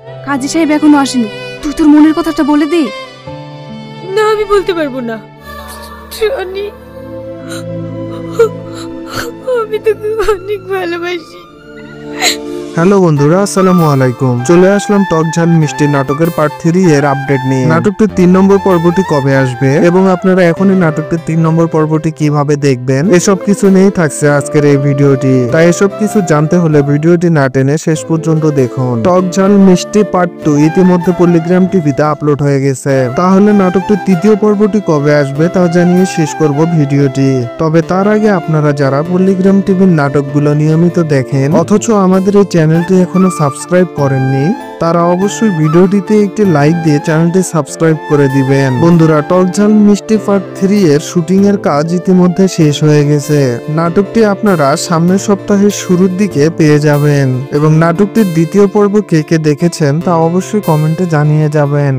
কাজী সাহেব এখনো আসেনি, তুই তোর মনের কথাটা বলে দে। না, আমি বলতে পারবো না টনি, আমি তোকে অনেক ভালোবাসি। হ্যালো বন্ধুরা, আসসালামু আলাইকুম। চলে আসলাম টক ঝাল মিষ্টি নাটকের পার্ট 3 এর আপডেট নিয়ে। নাটকটির 3 নম্বর পর্বটি কবে আসবে এবং আপনারা এখনই নাটকটির 3 নম্বর পর্বটি কিভাবে দেখবেন, এসব কিছু নিয়েই থাকছে আজকের এই ভিডিওটি। তাই এসব কিছু জানতে হলে ভিডিওটি না টেনে শেষ পর্যন্ত দেখুন। টক ঝাল মিষ্টি পার্ট 2 ইতিমধ্যে পল্লিগ্রাম টিভিতে আপলোড হয়ে গেছে। তাহলে নাটকটির 3য় পর্বটি কবে আসবে তা জানিয়ে শেষ করব ভিডিওটি। তবে তার আগে আপনারা যারা পল্লিগ্রাম টিভির নাটকগুলো নিয়মিত দেখেন অথচ আমাদের এই চ্যানেলটি এখনো সাবস্ক্রাইব করেননি, তারা অবশ্যই ভিডিওটিতে একটি লাইক দিয়ে চ্যানেলটি সাবস্ক্রাইব করে দিবেন। বন্ধুরা, টক ঝাল মিষ্টি পার্ট 3 এর শুটিং এর কাজ ইতিমধ্যে শেষ হয়ে গেছে। নাটকটি আপনারা সামনের সপ্তাহের শুরুর দিকে পেয়ে যাবেন এবং নাটকটির 2য় পর্ব কে কে দেখেছেন তা অবশ্যই কমেন্টে জানিয়ে যাবেন।